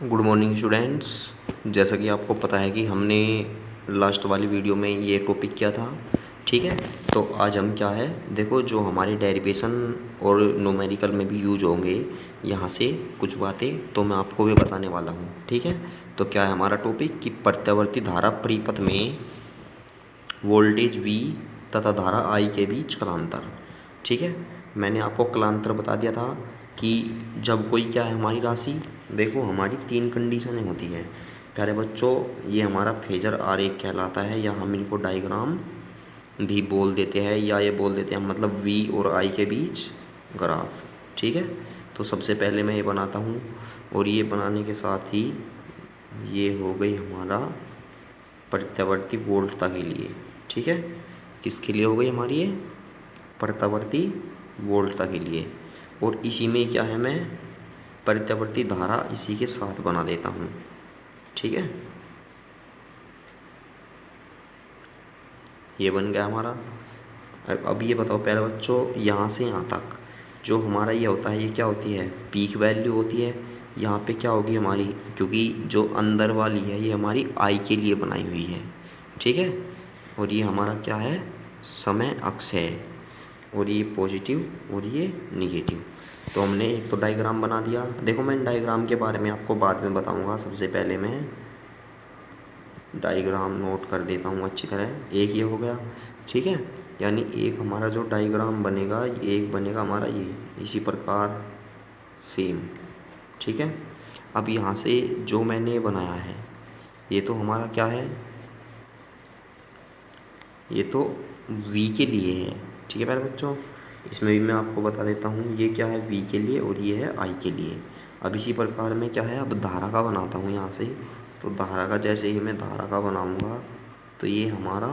Good morning students. जैसा कि आपको पता है कि हमने लास्ट वाली वीडियो में ये टॉपिक किया था, ठीक है। तो आज हम क्या है, देखो जो हमारे डेरिवेशन और न्यूमेरिकल में भी यूज होंगे यहाँ से कुछ बातें तो मैं आपको भी बताने वाला हूँ, ठीक है। तो क्या है हमारा टॉपिक कि प्रत्यावर्ती धारा परिपथ में वोल्टेज V तथा धारा I के बीच कलांतर, ठीक है। मैंने आपको कलांतर बता दिया था कि जब कोई क्या है हमारी राशि, देखो हमारी तीन कंडीशनें होती है प्यारे बच्चों। ये हमारा फेजर आरेख कहलाता है, या हम इनको डायग्राम भी बोल देते हैं, या ये बोल देते हैं मतलब V और I के बीच ग्राफ, ठीक है। तो सबसे पहले मैं ये बनाता हूँ, और ये बनाने के साथ ही ये हो गई हमारा प्रत्यावर्ती वोल्टता के लिए, ठीक है। किसके लिए हो गई हमारी ये प्रत्यावर्ती वोल्टता के लिए। और इसी में क्या है, मैं प्रत्यावर्ती धारा इसी के साथ बना देता हूँ, ठीक है। ये बन गया हमारा। अब ये बताओ प्यारे बच्चों, यहाँ से यहाँ तक जो हमारा ये होता है, ये क्या होती है, पीक वैल्यू होती है। यहाँ पे क्या होगी हमारी, क्योंकि जो अंदर वाली है ये हमारी आई के लिए बनाई हुई है, ठीक है। और ये हमारा क्या है, समय अक्ष है, और ये पॉजिटिव और ये निगेटिव। तो हमने एक तो डायग्राम बना दिया। देखो मैं डायग्राम के बारे में आपको बाद में बताऊंगा, सबसे पहले मैं डायग्राम नोट कर देता हूँ अच्छी तरह। एक ये हो गया, ठीक है। यानी एक हमारा जो डायग्राम बनेगा, एक बनेगा हमारा ये इसी प्रकार सेम, ठीक है। अब यहाँ से जो मैंने बनाया है ये तो हमारा क्या है, ये तो V के लिए है, ठीक है प्यारे बच्चों। इसमें भी मैं आपको बता देता हूँ, ये क्या है V के लिए और ये है I के लिए। अब इसी प्रकार में क्या है, अब धारा का बनाता हूँ यहाँ से। तो धारा का जैसे ही मैं धारा का बनाऊँगा तो ये हमारा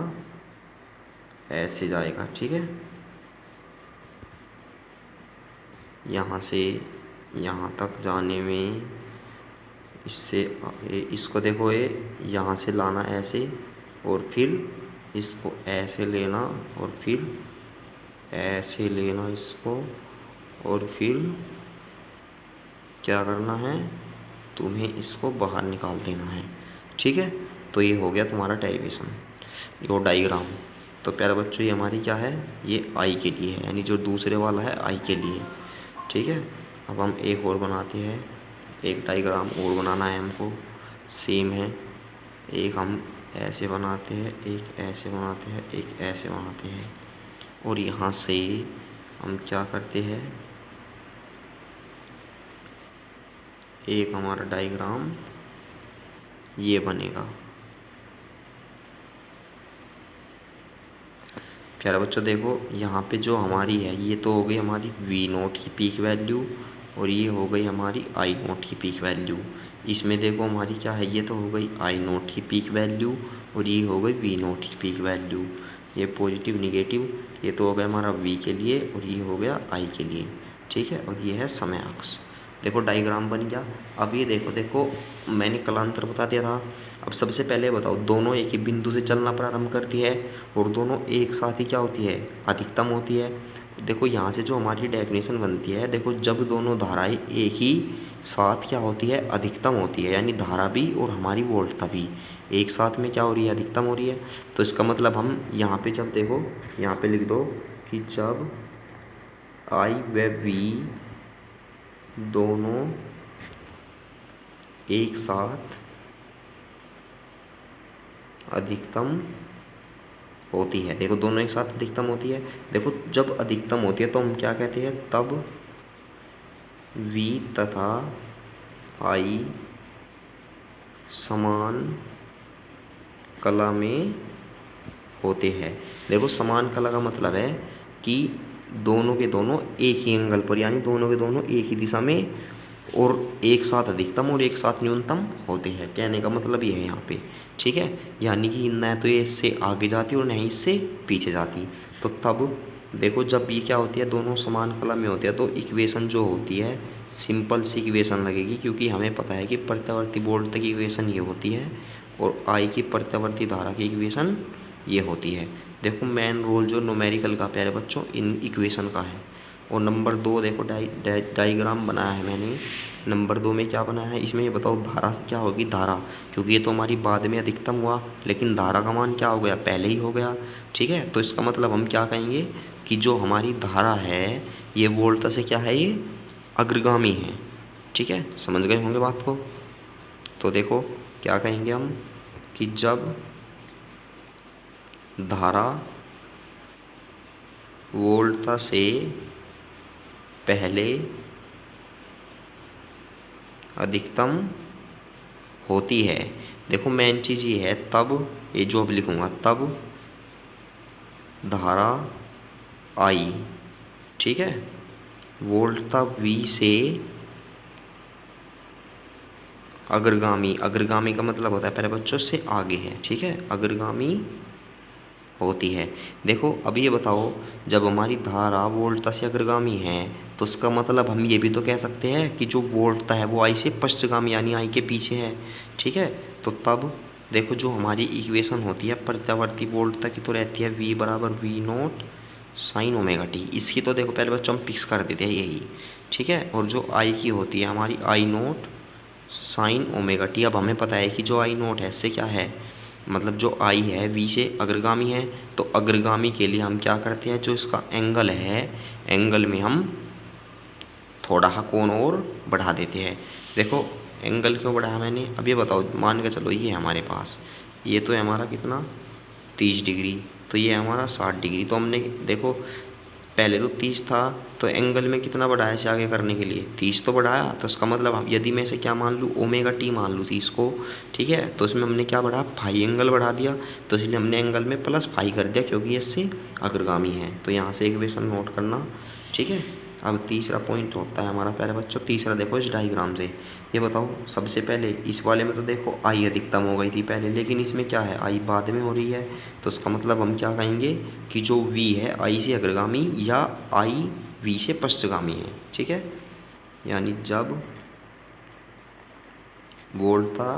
ऐसे जाएगा, ठीक है। यहाँ से यहाँ तक जाने में इससे इसको देखो, ये यहाँ से लाना ऐसे, और फिर इसको ऐसे लेना, और फिर ऐसे लेना इसको, और फिर क्या करना है, तुम्हें इसको बाहर निकाल देना है, ठीक है। तो ये हो गया तुम्हारा डेरिवेशन, ये डायग्राम। तो प्यारे बच्चों ये हमारी क्या है, ये आई के लिए है, यानी जो दूसरे वाला है आई के लिए, ठीक है। अब हम एक और बनाते हैं, एक डायग्राम और बनाना है हमको, सेम है। एक हम ऐसे बनाते हैं, एक ऐसे बनाते हैं, एक ऐसे बनाते हैं, और यहाँ से हम क्या करते हैं, एक हमारा डायग्राम ये बनेगा। प्यारे बच्चों देखो यहाँ पे जो हमारी है, ये तो हो गई हमारी V नोट की पीक वैल्यू, और ये हो गई हमारी I नोट की पीक वैल्यू। इसमें देखो हमारी क्या है, ये तो हो गई I नोट की पीक वैल्यू, और ये हो गई V नोट की पीक वैल्यू। ये पॉजिटिव निगेटिव, ये तो हो गया हमारा V के लिए, और ये हो गया I के लिए, ठीक है। और ये है समय अक्ष। देखो डायग्राम बन गया। अब ये देखो देखो मैंने कलांतर बता दिया था। अब सबसे पहले बताओ, दोनों एक ही बिंदु से चलना प्रारंभ करती है, और दोनों एक साथ ही क्या होती है, अधिकतम होती है। देखो यहाँ से जो हमारी डेफिनेशन बनती है, देखो जब दोनों धाराएं एक ही साथ क्या होती है, अधिकतम होती है, यानी धारा भी और हमारी वोल्टता भी एक साथ में क्या हो रही है, अधिकतम हो रही है। तो इसका मतलब हम यहाँ पे जब देखो, यहाँ पे लिख दो कि जब I व V दोनों एक साथ अधिकतम होती है। देखो दोनों एक साथ अधिकतम होती है। देखो जब अधिकतम होती है तो हम क्या कहते हैं, तब V तथा I समान कला में होते हैं। देखो समान कला का मतलब है कि दोनों के दोनों एक ही एंगल पर, यानी दोनों के दोनों एक ही दिशा में और एक साथ अधिकतम और एक साथ न्यूनतम होते हैं। कहने का मतलब ये है यहाँ पे, ठीक है। यानी कि न तो ये इससे आगे जाती और न ही इससे पीछे जाती। तो तब देखो जब ये क्या होती है, दोनों समान कला में होते हैं, तो इक्वेशन जो होती है सिंपल सी इक्वेशन लगेगी, क्योंकि हमें पता है कि प्रत्यावर्ती वोल्ट की इक्वेशन ये होती है और आई की प्रत्यावर्ती धारा की इक्वेशन ये होती है। देखो मेन रोल जो न्यूमेरिकल का प्यारे बच्चों इन इक्वेशन का है, और नंबर 2 देखो डायग्राम बनाया है मैंने। नंबर 2 में क्या बनाया है, इसमें ये बताओ धारा से क्या होगी, धारा, क्योंकि ये तो हमारी बाद में अधिकतम हुआ, लेकिन धारा का मान क्या हो गया, पहले ही हो गया। ठीक है, तो इसका मतलब हम क्या कहेंगे कि जो हमारी धारा है ये वोल्टा से क्या है, ये अग्रगामी है। ठीक है, समझ गए होंगे बात को। तो देखो क्या कहेंगे हम कि जब धारा वोल्टा से पहले अधिकतम होती है, देखो मेन चीज़ ये है, तब ये जो अब लिखूँगा, तब धारा आई, ठीक है, वोल्टा V से अग्रगामी, अग्रगामी का मतलब होता है पहले बच्चों से आगे है। ठीक है, अग्रगामी होती है। देखो अब ये बताओ, जब हमारी धारा वोल्टा से अग्रगामी है तो उसका मतलब हम ये भी तो कह सकते हैं कि जो वोल्टा है वो आई से पश्चगामी यानी आई के पीछे है। ठीक है, तो तब देखो जो हमारी इक्वेशन होती है प्रत्यावर्ती वोल्टा की तो रहती है V बराबर V0 साइन ओमेगा टी। इसकी तो देखो पहले बच्चों हम फिक्स कर देते हैं यही। ठीक है, और जो आई की होती है हमारी I0 साइन ओमेगा टी। अब हमें पता है कि जो I0 है इससे क्या है, मतलब जो आई है V से अग्रगामी है, तो अग्रगामी के लिए हम क्या करते हैं, जो इसका एंगल है, एंगल में हम थोड़ा सा कोण और बढ़ा देते हैं। देखो एंगल क्यों बढ़ाया मैंने, अब ये बताओ, मान के चलो ये है हमारे पास, ये तो है हमारा कितना 30 डिग्री, तो ये है हमारा 60 डिग्री। तो हमने देखो पहले तो 30 था, तो एंगल में कितना बढ़ाया इसे आगे करने के लिए, 30 तो बढ़ाया। तो इसका मतलब यदि मैं इसे क्या मान लूँ, ओमेगा टी मान लूँ 30 को। ठीक है, तो इसमें हमने क्या बढ़ा, फाई एंगल बढ़ा दिया, तो इसलिए हमने एंगल में प्लस फाई कर दिया क्योंकि इससे अग्रगामी है। तो यहाँ से इक्वेशन नोट करना। ठीक है, अब तीसरा पॉइंट होता है हमारा प्यारे बच्चों, तीसरा देखो इस डायग्राम से, ये बताओ सबसे पहले इस वाले में तो देखो आई अधिकतम हो गई थी पहले, लेकिन इसमें क्या है, आई बाद में हो रही है। तो उसका मतलब हम क्या कहेंगे कि जो V है आई से अग्रगामी या आई V से पश्चगामी है। ठीक है, यानी जब वोल्टा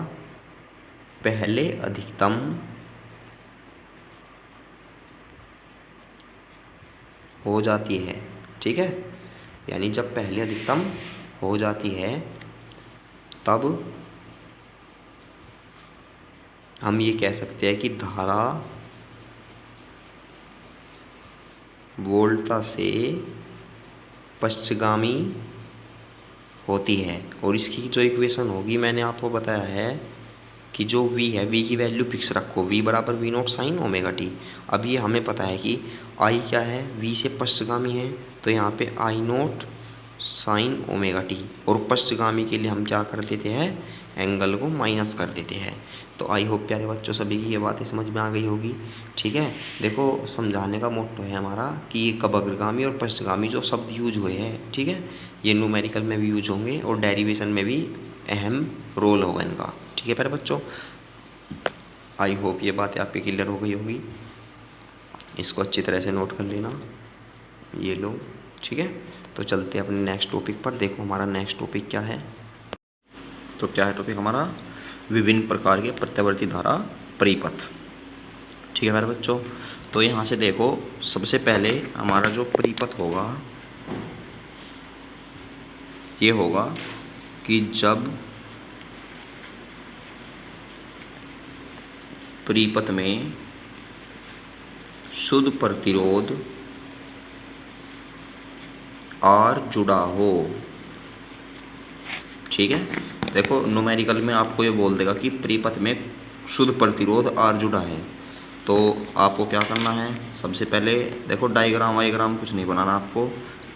पहले अधिकतम हो जाती है, ठीक है, यानी जब पहले अधिकतम हो जाती है तब हम ये कह सकते हैं कि धारा वोल्टा से पश्चगामी होती है। और इसकी जो इक्वेशन होगी मैंने आपको बताया है कि जो V है, V की वैल्यू फिक्स रखो, V बराबर V0 साइन ओमेगा टी। अब ये हमें पता है कि I क्या है, V से पश्चगामी है, तो यहाँ पे I0 साइन ओमेगा टी, और पश्चगामी के लिए हम क्या कर देते हैं, एंगल को माइनस कर देते हैं। तो आई होप प्यारे बच्चों सभी की ये बातें समझ में आ गई होगी। ठीक है, देखो समझाने का मोटो है हमारा कि ये कब अग्रगामी और पश्चगामी जो शब्द यूज हुए हैं, ठीक है, ये न्यूमेरिकल में भी यूज होंगे और डेरिवेशन में भी अहम रोल होगा इनका। ठीक है प्यारे बच्चों, आई होप ये बातें आपकी क्लियर हो गई होगी, इसको अच्छी तरह से नोट कर लेना, ये लो। ठीक है, तो चलते हैं अपने नेक्स्ट टॉपिक पर। देखो हमारा नेक्स्ट टॉपिक क्या है, तो क्या है टॉपिक हमारा, विभिन्न प्रकार के प्रत्यावर्ती धारा परिपथ। ठीक है मेरे बच्चों, तो यहाँ से देखो सबसे पहले हमारा जो परिपथ होगा ये होगा कि जब परिपथ में शुद्ध प्रतिरोध R जुड़ा हो। ठीक है, देखो न्यूमेरिकल में आपको ये बोल देगा कि परिपथ में शुद्ध प्रतिरोध R जुड़ा है, तो आपको क्या करना है, सबसे पहले देखो डायग्राम वायग्राम कुछ नहीं बनाना आपको,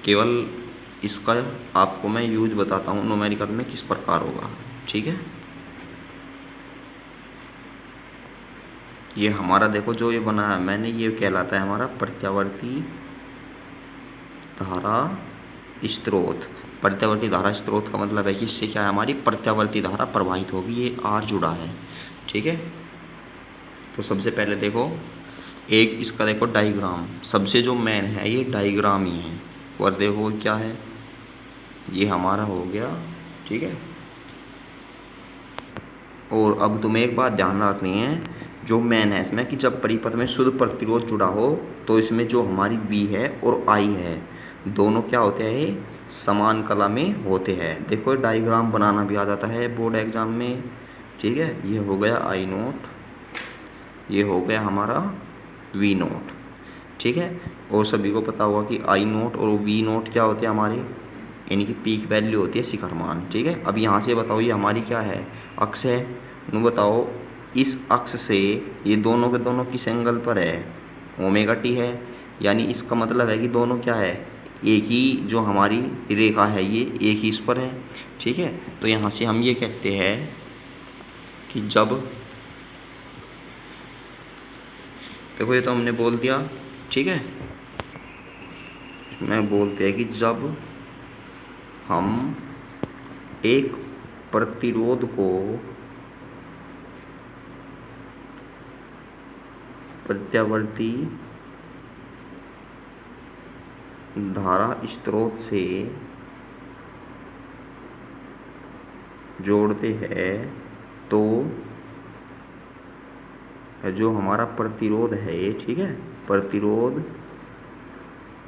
केवल इसका आपको मैं यूज बताता हूँ न्यूमेरिकल में किस प्रकार होगा। ठीक है, ये हमारा देखो जो ये बना है मैंने, ये कहलाता है हमारा प्रत्यावर्ती धारा स्रोत। प्रत्यावर्ती धारा स्रोत का मतलब है कि इससे क्या है, हमारी प्रत्यावर्ती धारा प्रवाहित होगी, ये R जुड़ा है। ठीक है, तो सबसे पहले देखो एक इसका देखो डायग्राम, सबसे जो मेन है ये डायग्राम ही है, और देखो क्या है, ये हमारा हो गया। ठीक है, और अब तुम्हें एक बात ध्यान रखनी है, जो मेन है इसमें कि जब परिपथ में शुद्ध प्रतिरोध जुड़ा हो तो इसमें जो हमारी V है और I है दोनों क्या होते हैं, समान कला में होते हैं। देखो डायग्राम बनाना भी आ जाता है बोर्ड एग्जाम में, ठीक है। ये हो गया आई नोट, ये हो गया हमारा वी नोट, ठीक है। और सभी को पता होगा कि आई नोट और वी नोट क्या होते हैं हमारे, यानी कि पीक वैल्यू होती है शिखर मान, ठीक है। अब यहाँ से बताओ ये हमारी क्या है, अक्ष है। तुम बताओ इस अक्ष से ये दोनों के दोनों किस एंगल पर है, ओमेगा टी है। यानी इसका मतलब है कि दोनों क्या है, एक ही जो हमारी रेखा है ये एक ही इस पर है, ठीक है। तो यहाँ से हम ये कहते हैं कि जब, देखो ये तो हमने बोल दिया, ठीक है। मैं बोलते हैं कि जब हम एक प्रतिरोध को प्रत्यावर्ती धारा स्रोत से जोड़ते हैं तो जो हमारा प्रतिरोध है ये, ठीक है, प्रतिरोध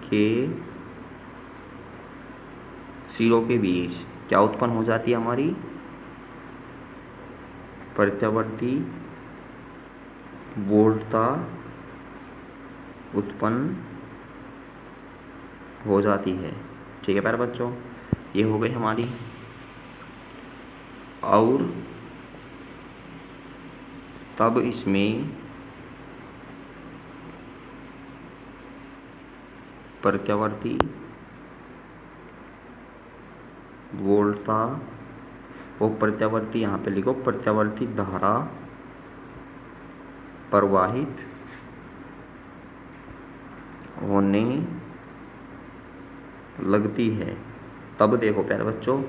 के सिरों के बीच क्या उत्पन्न हो जाती है हमारी, प्रत्यावर्ती वोल्टता उत्पन्न हो जाती है, ठीक है प्यारे बच्चों। ये हो गई हमारी, और तब इसमें प्रत्यावर्ती वोल्टता, वो प्रत्यावर्ती यहाँ पे लिखो, प्रत्यावर्ती धारा प्रवाहित होने लगती है। तब देखो प्यारे बच्चों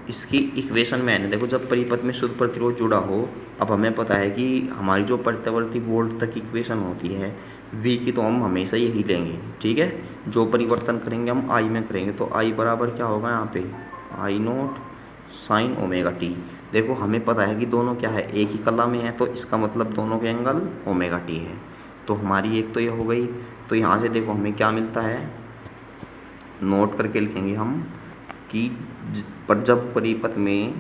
इसकी इक्वेशन में है ना, देखो जब परिपथ में शुद्ध प्रतिरोध जुड़ा हो, अब हमें पता है कि हमारी जो प्रत्यावर्ती वोल्ट तक इक्वेशन होती है V की, तो हम हमेशा यही लेंगे, ठीक है। जो परिवर्तन करेंगे हम I में करेंगे, तो I बराबर क्या होगा यहाँ पे, आई नोट साइन ओमेगा टी। देखो हमें पता है कि दोनों क्या है, एक ही कला में है, तो इसका मतलब दोनों के एंगल ओमेगा टी है। तो हमारी एक तो ये हो गई। तो यहाँ से देखो हमें क्या मिलता है, नोट करके लिखेंगे हम कि पर जब परिपथ में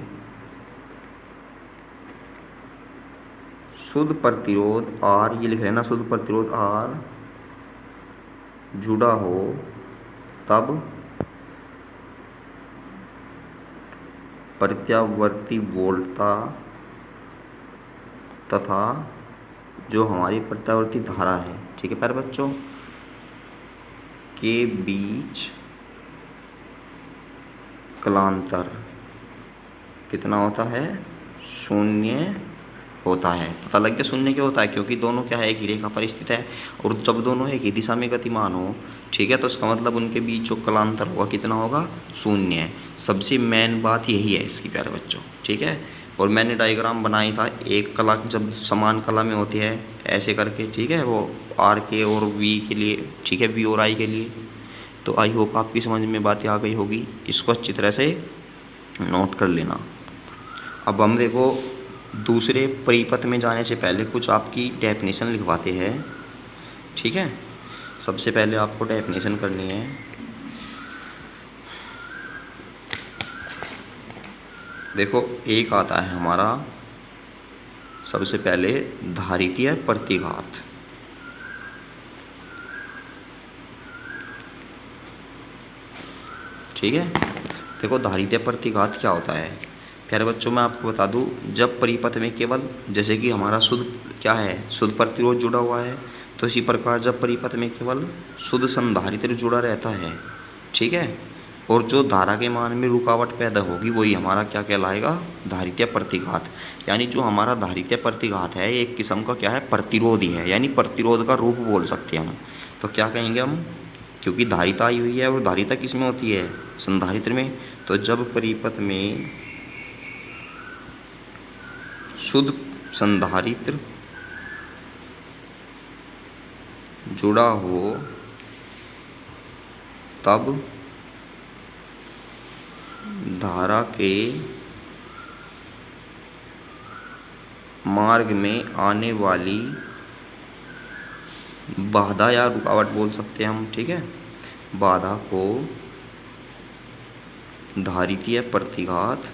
शुद्ध प्रतिरोध R, ये लिख रहे हैं ना, शुद्ध प्रतिरोध R जुड़ा हो, तब प्रत्यावर्ती वोल्टता तथा जो हमारी प्रत्यावर्ती धारा है, ठीक है प्यारे बच्चों, के बीच कलांतर कितना होता है, शून्य होता है। पता लग गया शून्य क्यों होता है, क्योंकि दोनों क्या है, एक ही रेखा पर स्थित है, और जब दोनों एक ही दिशा में गतिमान हो, ठीक है, तो इसका मतलब उनके बीच जो कलांतर होगा कितना होगा, शून्य। सबसे मेन बात यही है इसकी प्यारे बच्चों, ठीक है। और मैंने डायग्राम बनाई था, एक कला जब समान कला में होती है ऐसे करके, ठीक है, वो आर के और वी के लिए, ठीक है, वी और आई के लिए। तो आई होप आपकी समझ में बातें आ गई होगी, इसको अच्छी तरह से नोट कर लेना। अब हम देखो दूसरे परिपथ में जाने से पहले कुछ आपकी डेफिनेशन लिखवाते हैं, ठीक है। सबसे पहले आपको डेफिनेशन करनी है, देखो एक आता है हमारा सबसे पहले धारितीय प्रतिघात, ठीक है। देखो धारितीय प्रतिघात क्या होता है प्यारे बच्चों, मैं आपको बता दूं, जब परिपथ में केवल, जैसे कि हमारा शुद्ध क्या है, शुद्ध प्रतिरोध जुड़ा हुआ है, तो इसी प्रकार जब परिपथ में केवल शुद्ध संधारित्र जुड़ा रहता है, ठीक है, और जो धारा के मान में रुकावट पैदा होगी वही हमारा क्या कहलाएगा, धारितीय प्रतिघात। यानी जो हमारा धारितीय प्रतिघात है एक किस्म का क्या है, प्रतिरोध ही है, यानी प्रतिरोध का रूप बोल सकते हैं हम। तो क्या कहेंगे हम, क्योंकि धारिता आई हुई है, और धारिता किस में होती है, संधारित्र में। तो जब परिपथ में शुद्ध संधारित्र जुड़ा हो, तब धारा के मार्ग में आने वाली बाधा या रुकावट बोल सकते हैं हम, ठीक है, बाधा को धारितीय प्रतिघात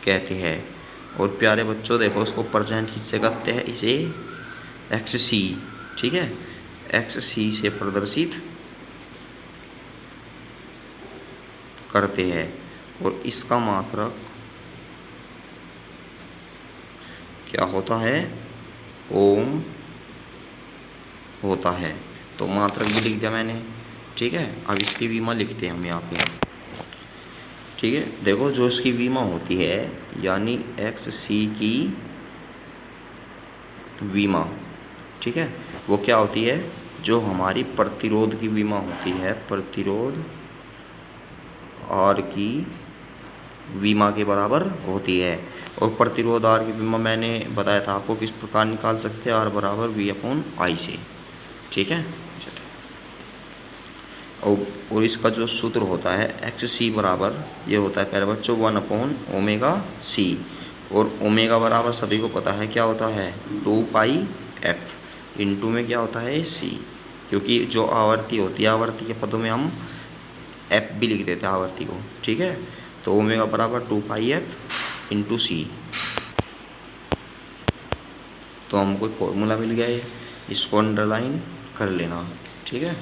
कहते हैं। और प्यारे बच्चों देखो, उसको प्रेजेंट किससे करते हैं, इसे एक्स सी, ठीक है, एक्स सी से प्रदर्शित करते हैं। और इसका मात्रक क्या होता है, ओम होता है। तो मात्रक भी लिख दिया मैंने, ठीक है। अब इसकी विमा लिखते हैं हम यहाँ पे, ठीक है। देखो जो इसकी विमा होती है, यानी एक्स सी की विमा, ठीक है, वो क्या होती है, जो हमारी प्रतिरोध की विमा होती है, प्रतिरोध आर की विमा के बराबर होती है। और प्रतिरोध आर की विमा मैंने बताया था आपको किस प्रकार निकाल सकते हैं, आर बराबर वी अपॉन आई से, ठीक है। और इसका जो सूत्र होता है एक्स सी बराबर ये होता है प्यारे बच्चों 1 अपॉन ओमेगा सी। और ओमेगा बराबर सभी को पता है क्या होता है, 2 पाई एफ, इंटू में क्या होता है सी, क्योंकि जो आवर्ती होती है, आवर्ती के पदों में हम एफ भी लिख देते हैं आवर्ती को, ठीक है। तो ओमेगा बराबर 2 पाई एफ इंटू सी। तो हमको फॉर्मूला मिल गया है, इसको अंडरलाइन कर लेना, ठीक है।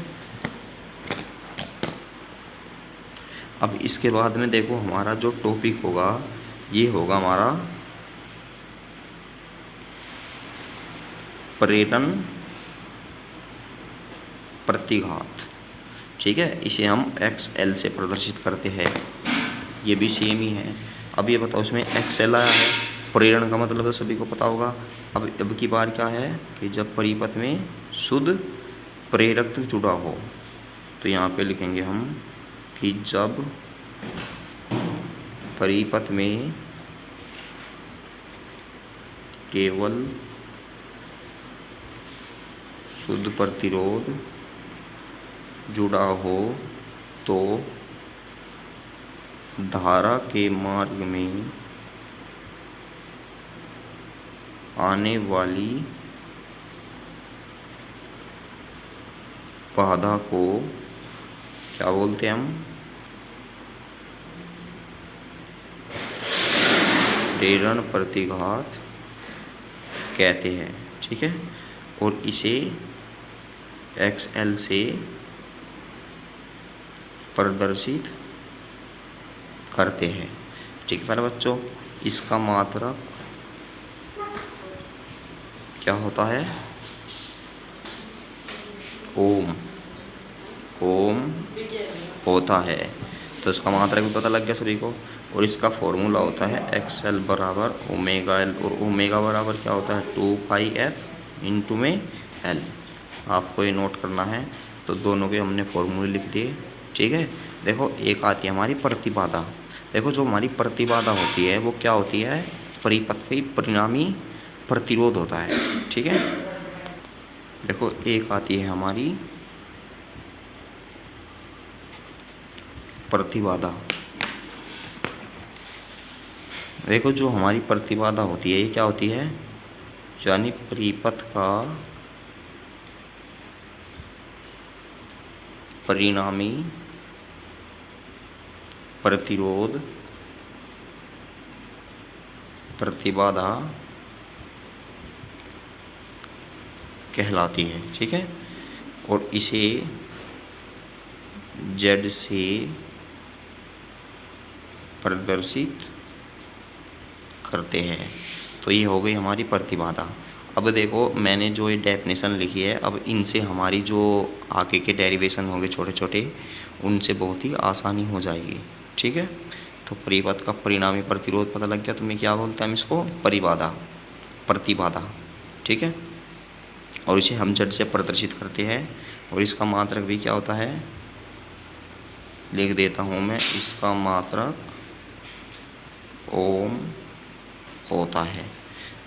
अब इसके बाद में देखो हमारा जो टॉपिक होगा ये होगा हमारा प्रेरण प्रतिघात, ठीक है। इसे हम एक्स एल से प्रदर्शित करते हैं, ये भी सेम ही है। अब ये बताओ इसमें एक्स एल आया है, प्रेरण का मतलब तो सभी को पता होगा। अब की बार क्या है कि जब परिपथ में शुद्ध प्रेरक जुड़ा हो, तो यहाँ पे लिखेंगे हम कि जब परिपथ में केवल शुद्ध प्रतिरोध जुड़ा हो तो धारा के मार्ग में आने वाली बाधा को क्या बोलते हैं हम, प्रेरण प्रतिघात कहते हैं, ठीक है। और इसे एक्स एल से प्रदर्शित करते हैं, ठीक है बच्चों। इसका मात्रक क्या होता है, ओम, ओम होता है। तो इसका मात्रक भी पता लग गया सभी को। और इसका फॉर्मूला होता है एक्स एल बराबर ओमेगा एल, और ओमेगा बराबर क्या होता है 2 पाई एफ इंटू में एल। आपको ये नोट करना है। तो दोनों के हमने फॉर्मूले लिख दिए, ठीक है। देखो एक आती है हमारी प्रतिबाधा। देखो जो हमारी प्रतिबाधा होती है वो क्या होती है, परिपथ की परिणामी प्रतिरोध होता है, ठीक है। देखो एक आती है हमारी प्रतिबाधा। देखो जो हमारी प्रतिबाधा होती है ये क्या होती है, यानी परिपथ का परिणामी प्रतिरोध प्रतिबाधा कहलाती है, ठीक है। और इसे जेड से प्रदर्शित करते हैं। तो ये हो गई हमारी प्रतिबाधा। अब देखो मैंने जो ये डेफिनेशन लिखी है, अब इनसे हमारी जो आगे के डेरिवेशन होंगे छोटे छोटे, उनसे बहुत ही आसानी हो जाएगी, ठीक है। तो परिपथ का परिणामी प्रतिरोध पता लग गया, तो मैं क्या बोलते हैं हम इसको, परिबाधा, प्रतिबाधा, ठीक है। और इसे हम जेड से प्रदर्शित करते हैं। और इसका मात्रक भी क्या होता है, लिख देता हूँ मैं, इसका मात्रक ओम होता है।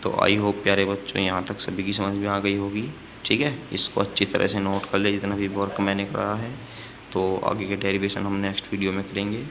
तो आई होप प्यारे बच्चों यहाँ तक सभी की समझ में आ गई होगी, ठीक है। इसको अच्छी तरह से नोट कर ले जितना भी वर्क मैंने करा है। तो आगे के डेरिवेशन हम नेक्स्ट वीडियो में करेंगे।